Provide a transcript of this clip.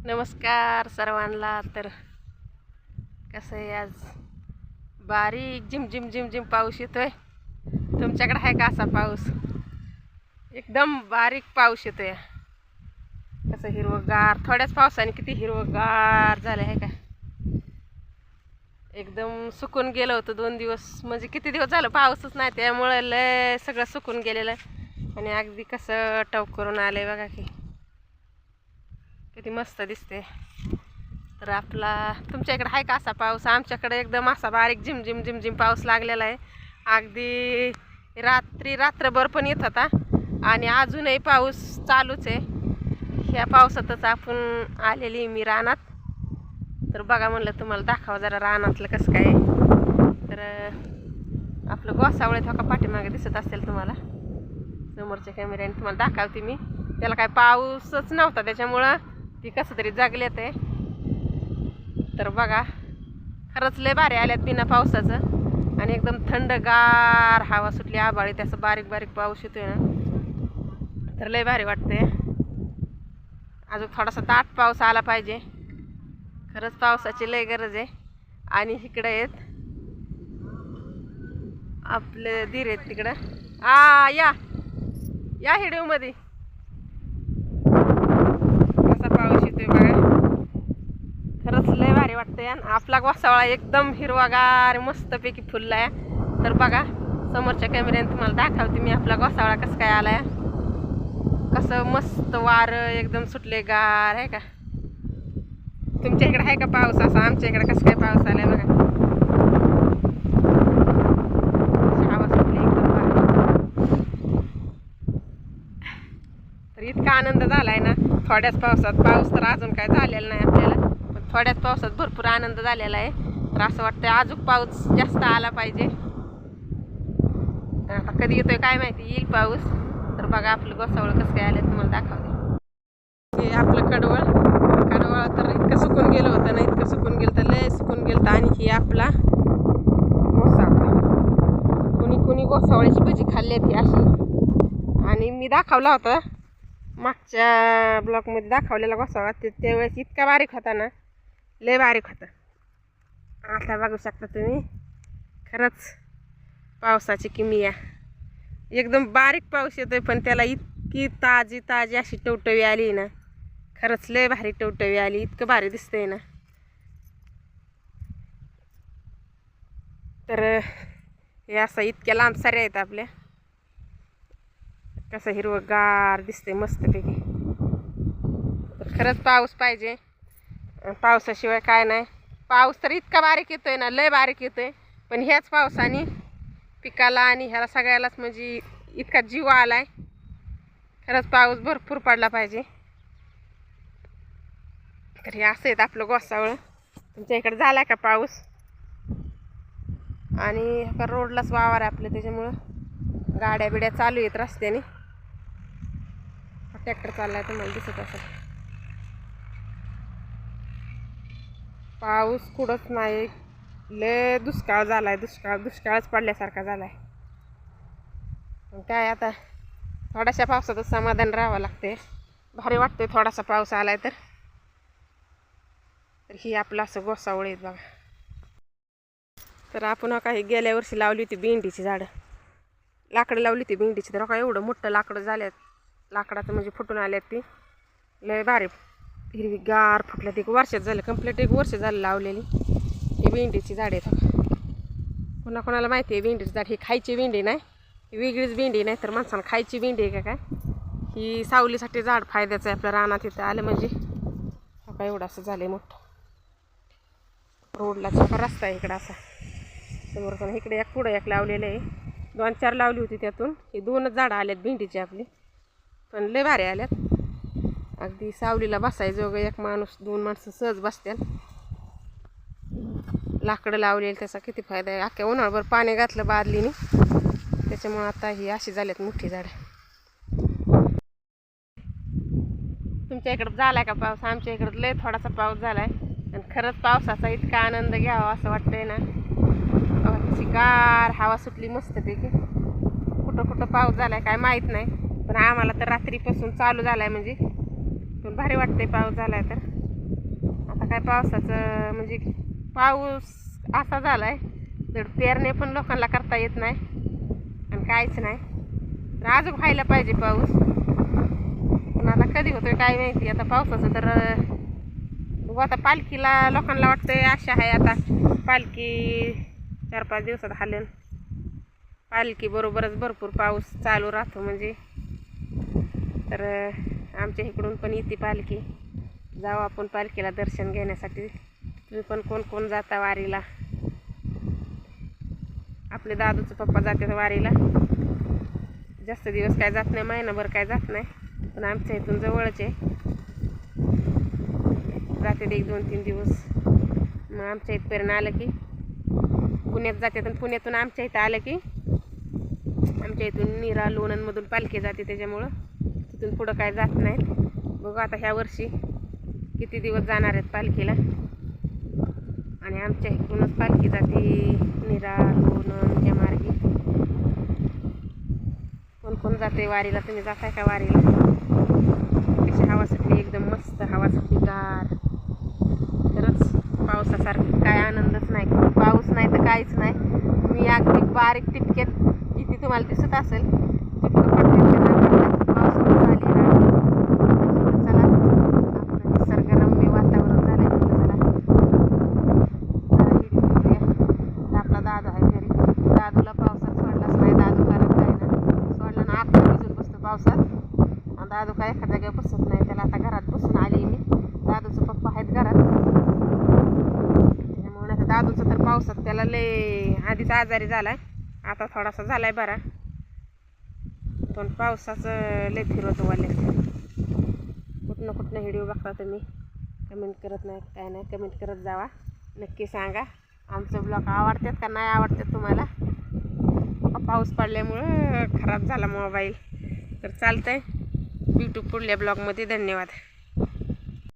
नमस्कार सर्वांना. तर कसं आहे, आज बारीक झिम झिम झिम झिम पाऊस येतोय. तुमच्याकडे आहे का असा पाऊस? एकदम बारीक पाऊस येतोय. कसं हिरवगार, थोड्याच पावसाने किती हिरवगार झालं आहे का. एकदम सुकून गेलं होतं 2 दिवस, म्हणजे किती दिवस झालं पाऊसच नाही, त्यामुळे लय सगळं सुकून गेलेलं. आणि अगदी कसं टवक करून आलंय बघा की, किती मस्त दिसते. तर आपला तुमच्या इकडे आहे का असा पाऊस? आमच्याकडे एकदम असा बारीक झिम झिम झिम झिम पाऊस लागलेला आहे. अगदी रात्रभर पण येत होता आणि अजूनही पाऊस चालूच आहे. ह्या पावसातच आपण आलेली मी रानात. तर बघा म्हणलं तुम्हाला दाखवा जरा रानातलं कसं काय. तर आपलं गोसावळीत हो का पाठीमागे दिसत असेल तुम्हाला, समोरच्या कॅमेऱ्याने तुम्हाला दाखवते मी. त्याला काय पाऊसच नव्हता, त्याच्यामुळं ती कसं तरी जगलेत आहे. तर बघा, खरंच लय भारी आल्यात बिना पावसाचं. आणि एकदम थंडगार हवा सुटली, आभाळी त्याचं बारीक बारीक पाऊस येतोय ना, तर लय भारी वाटते. अजून थोडासा दाट पाऊस आला पाहिजे. खरंच पावसाची लय गरज आहे. आणि इकडे आहेत आपले धीर आहेत तिकडं. या या हिडिओमध्ये कसा पाऊस येतोय बघा. खरंच लय भारी वाटतंय. आपला गोसावळा एकदम हिरवागार मस्तपैकी फुलला आहे. तर बघा, समोरच्या कॅमेऱ्याने तुम्हाला दाखवते मी आपला गोसावळा कसं काय आलाय. कसं मस्त वारं एकदम सुटले गार आहे का. तुमच्या इकडे आहे का पाऊस असा? आमच्या इकडे कसं काय पाऊस आलाय बघा. हवा सुटली एकदम भारी. तर इतका आनंद झालाय ना थोड्याच पावसात. पाऊस तर अजून काय झालेला नाही आपल्याला, पण थोड्याच पावसात भरपूर आनंद झालेला आहे. तर असं वाटतंय अजून पाऊस जास्त आला पाहिजे. आता कधी येतोय काय माहिती, येईल पाऊस. तर बघा आपलं गोसावळ कसं काय आलं तुम्हाला दाखवते. हे आपलं कडवळ तर इतकं सुकून गेलं होतं ना, इतकं सुकून गेलं तर लय सुकून गेलं. आणि ही आपला गोसावळा. कुणी गोसावळ्याची भजी खाल्ली ती अशी. आणि मी दाखवला होता मागच्या ब्लॉगमध्ये दाखवलेला गोसावळा, त्यावेळेस इतका बारीक होता ना, लय बारीक होता. आता बघू शकता तुम्ही, खरंच पावसाची किमिया. एकदम बारीक पाऊस येतोय, पण त्याला इतकी ताजी ताजी अशी टवटवी आली ना. खरंच लय भारी टवटवी आली, इतकं भारी दिसतंय ना. तर हे असं इतक्या लांब साऱ्या आहेत आपल्या. कसं हिरवगार दिसतंय मस्तपैकी. तर खरंच पाऊस पाहिजे, पावसाशिवाय काय नाही. पाऊस तर इतका बारीक येतोय ना, लय बारीक येतोय. पण ह्याच पावसाने पिकाला आणि ह्याला सगळ्यालाच म्हणजे इतका जीव आलाय. खरंच पाऊस भरपूर पडला पाहिजे. तर हे असं आहेत आपलं गोसावळं. तुमच्या इकडे झाला का पाऊस? आणि रोडलाच वावर आहे आपलं, त्याच्यामुळं गाड्या बिड्या चालू आहेत रस्त्याने. ट्रॅक्टर चाललाय तुम्हाला दिसत असेल. पाऊस कुठंच नाही, लय दुष्काळ झालाय. दुष्काळच पडल्यासारखा झालाय. काय आता थोड्याशा पावसातच समाधान राहावं लागते. भारी वाटतंय थोडासा पाऊस आलाय तर. ही आपलं असं गोसावळ आहेत बघा. तर आपण काही गेल्या वर्षी लावली होती भेंडीची झाडं, लाकडं लावली होती भेंडीची. तर का एवढं मोठं लाकडं झाल्यात, लाकडाचं म्हणजे फुटून आल्यात ती. लय भारी हिरवीगार फुटल्यात. 1 वर्षात झालं कंप्लीट, 1 वर्ष झालं लावलेली ही भेंडीची झाड आहेत. कोणाकोणाला माहिती आहे भेंडीची झाड ही खायची भेंडी नाही, ही वेगळीच भेंडी नाही. तर माणसानं खायची भेंडी आहे का काय. ही सावलीसाठी झाड फायद्याचं आहे. आपल्या रानात इथं आलं म्हणजे का एवढं असं झालं आहे मोठं. रोडला रस्ता आहे इकडं असा समोर. इकडे एक पुढं एक लावलेलं आहे. 2-4 लावली होती, त्यातून हे 2च झाडं आल्यात भेंडीचे आपले. पण लय भारी आल्यात. अगदी सावलीला बसायजोगं एक माणूस 2 माणसं सहज बसत्याल. लाकडं लावलेलं त्याचा किती फायदा आहे. अख्ख्या उन्हाळभर पाणी घातलं बादलीने, त्याच्यामुळं आता ही अशी झाल्यात मोठी झाडं. तुमच्या इकडं झालाय का पाऊस? आमच्या इकडं लय थोडासा पाऊस झालाय. आणि खरंच पावसाचा इतका आनंद घ्यावा असं वाटतंय ना. अशी गार हवा सुटली मस्तपैकी. कुठं पाऊस झालाय काय माहीत नाही, पण आम्हाला तर रात्रीपासून चालू झालाय म्हणजे. पण भारी वाटतंय पाऊस झालाय तर. काय पावसाचं म्हणजे पाऊस असा झाला आहे तर पेरणे पण लोकांना करता येत नाही आणि काहीच नाही. तर अजून व्हायला पाहिजे पाऊस, पण आता कधी होतोय काय माहिती. आता पावसाचं तर बघू. आता पालखीला लोकांना वाटतंय आशा आहे आता पालखी 4-5 दिवसात हालेल. पालखी बरोबरच भरपूर पाऊस चालू राहतो म्हणजे. तर आमच्या इकडून पण येते पालखी, जाऊ आपण पालखीला दर्शन घेण्यासाठी. तुम्ही पण कोण कोण जाता वारीला? आपले दादूचे पप्पा जातात वारीला. जास्त दिवस काय जात नाही, महिनाभर काय जात नाही, पण आमच्या इथून जवळच आहे, जाते 1-2-3 दिवस. मग आमच्या इथपर्यंत आलं की पुण्यात जातात आणि पुण्यातून आमच्या इथं आलं की आमच्या इथून नीरा लोणंदमधून पालखी जाते, त्याच्यामुळं तिथून पुढं काय जात नाहीत. बघू आता ह्या वर्षी किती दिवस जाणार आहेत पालखीला. आणि आमच्या इकडूनच पालखी जाते नीरा लोणंद या मार्गी. कोण कोण जाते वारीला? तुम्ही जाताय का वारीला? कशी हवा सुटली, एकदम मस्त हवा सुटली गार. खरंच पावसासारखं काय आनंदच नाही. पाऊस नाही तर काहीच नाही. मी अगदी बारीक टिपक्यात इथे तुम्हाला दिसत असेल टिपकं पडते पावसाचं झाली ना. चला आपलं निसर्गरम्य वातावरण झालंय म्हणलं चला आपला दादू आहे घरी. दादूला पावसात सोडलाच नाही. दादू घरात काय ना सोडला ना आत भिजून बसतो पावसात. दादू काय एका जागेवर बसत नाही. त्याला आता घरात बसून आली मी. दादूचं पप्पा आहेत घरात, त्याच्यामुळे आता दादूचं तर पावसात त्याला लय आधीच आजारी झालाय, आता थोडासा झालाय बरा, पण पावसाचं लय फिरवतो वाले. कुठनं व्हिडिओ बघता तुम्ही? कमेंट करत नाही काय नाही, कमेंट करत जावा. नक्की सांगा आमचं ब्लॉग आवडतात का नाही आवडतात तुम्हाला. पाऊस पडल्यामुळं खराब झाला मोबाईल. तर चालतंय, भेटू पुढल्या ब्लॉगमध्ये. धन्यवाद.